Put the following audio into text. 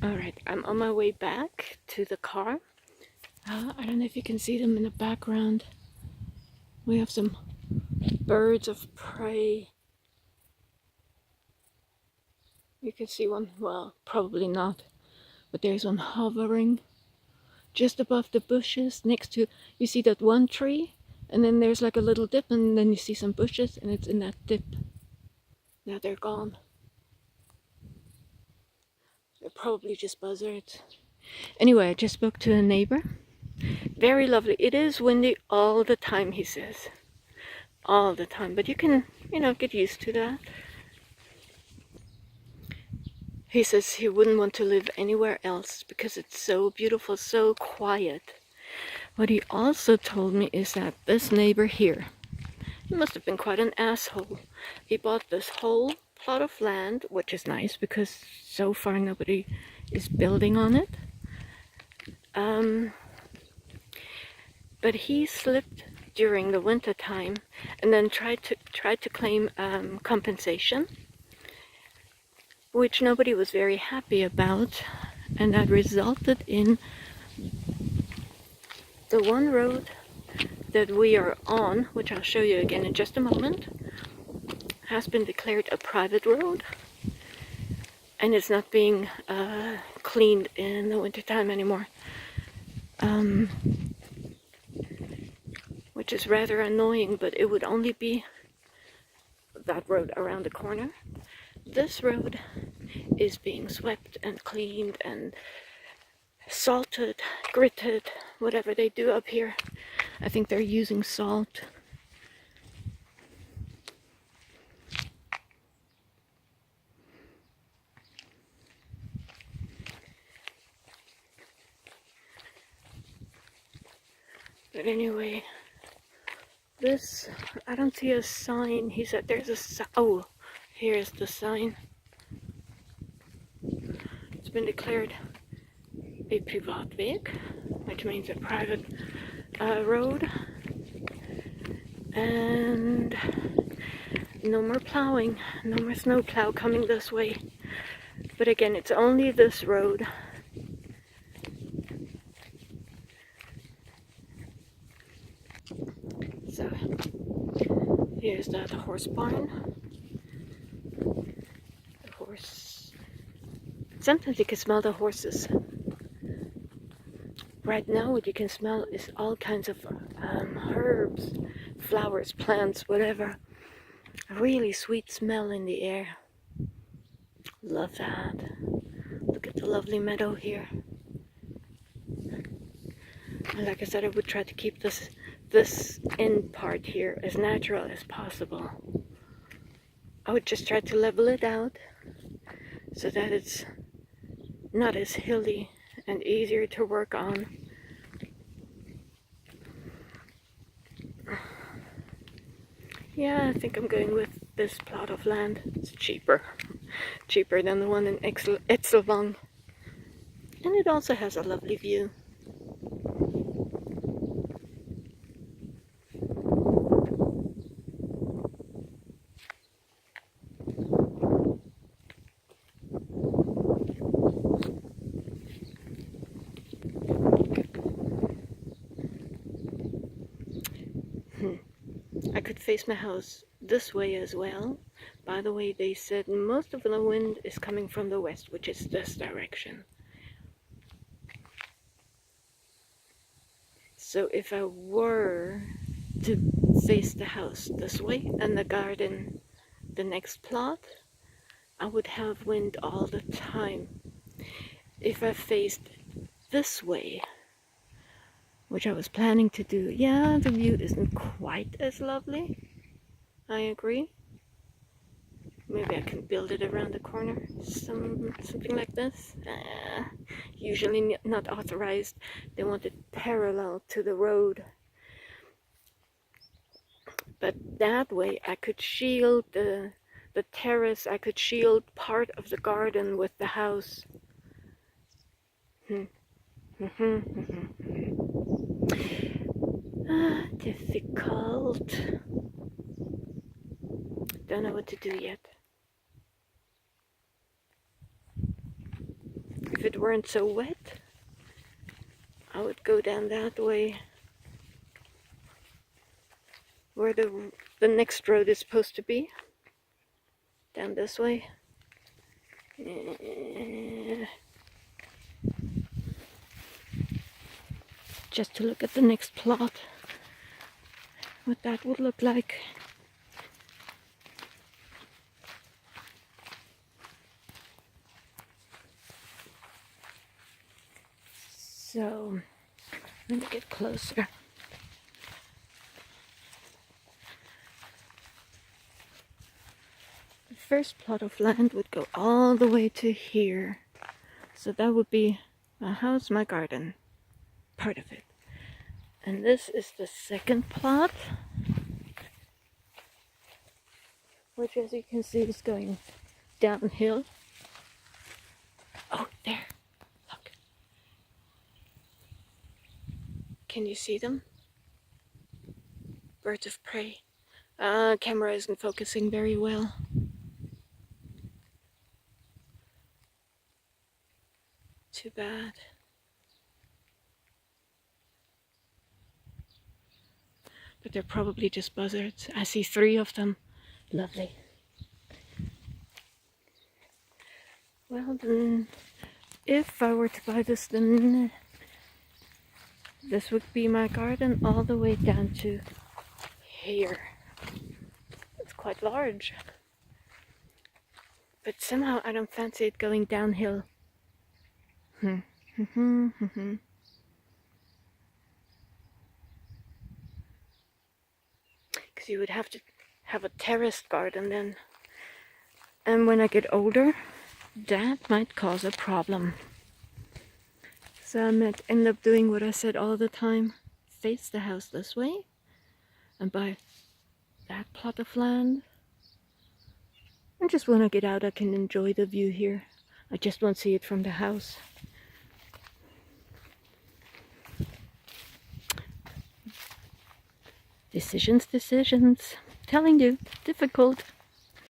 Alright, I'm on my way back to the car. I don't know if you can see them in the background. We have some birds of prey. You can see one, well, probably not, but there's one hovering just above the bushes next to, you see that one tree, and then there's like a little dip, and then you see some bushes, and it's in that dip. Now they're gone. They're probably just buzzards. Anyway, I just spoke to a neighbor. Very lovely. It is windy all the time, he says. All the time, but you can, get used to that. He says he wouldn't want to live anywhere else because it's so beautiful, so quiet. What he also told me is that this neighbor here, he must have been quite an asshole. He bought this whole plot of land, which is nice because so far nobody is building on it. But he slipped during the winter time and then tried to claim compensation, which nobody was very happy about, and that resulted in the one road that we are on, which I'll show you again in just a moment, has been declared a private road, and it's not being cleaned in the wintertime anymore, which is rather annoying, but it would only be that road around the corner. This road is being swept and cleaned and salted, gritted, whatever they do up here. I think they're using salt. But anyway, this, I don't see a sign. He said there's a sign. Oh, here's the sign. It's been declared a privatweg, which means a private road, and no more plowing, no more snow plow coming this way. But again, it's only this road. So here's that horse barn. The horse. Sometimes you can smell the horses. Right now what you can smell is all kinds of herbs, flowers, plants, whatever. A really sweet smell in the air. Love that. Look at the lovely meadow here. And like I said, I would try to keep this end part here as natural as possible. I would just try to level it out so that it's not as hilly and easier to work on. Yeah, I think I'm going with this plot of land. It's cheaper than the one in Sulzbach, and it also has a lovely view. I could face my house this way as well. By the way, they said most of the wind is coming from the west, which is this direction. So if I were to face the house this way and the garden the next plot, I would have wind all the time. If I faced this way, which I was planning to do, yeah, the view isn't quite as lovely. I agree. Maybe I can build it around the corner, something like this. Usually not authorized. They want it parallel to the road. But that way I could shield the terrace, I could shield part of the garden with the house. Difficult. Don't know what to do yet. if it weren't so wet, I would go down that way where the next road is supposed to be. Down this way. Just to look at the next plot, what that would look like. So, let me get closer. The first plot of land would go all the way to here. So that would be my house, my garden, part of it. And this is the second plot, which, as you can see, is going downhill. Oh, there. Look. Can you see them? Birds of prey. Camera isn't focusing very well. Too bad. But they're probably just buzzards. I see 3 of them. Lovely. Well then, if I were to buy this, then this would be my garden all the way down to here. It's quite large. But somehow I don't fancy it going downhill. Because you would have to have a terraced garden then. And when I get older, that might cause a problem. So I might end up doing what I said all the time. Face the house this way and buy that plot of land. And just when I get out, I can enjoy the view here. I just won't see it from the house. Decisions. Telling you, difficult.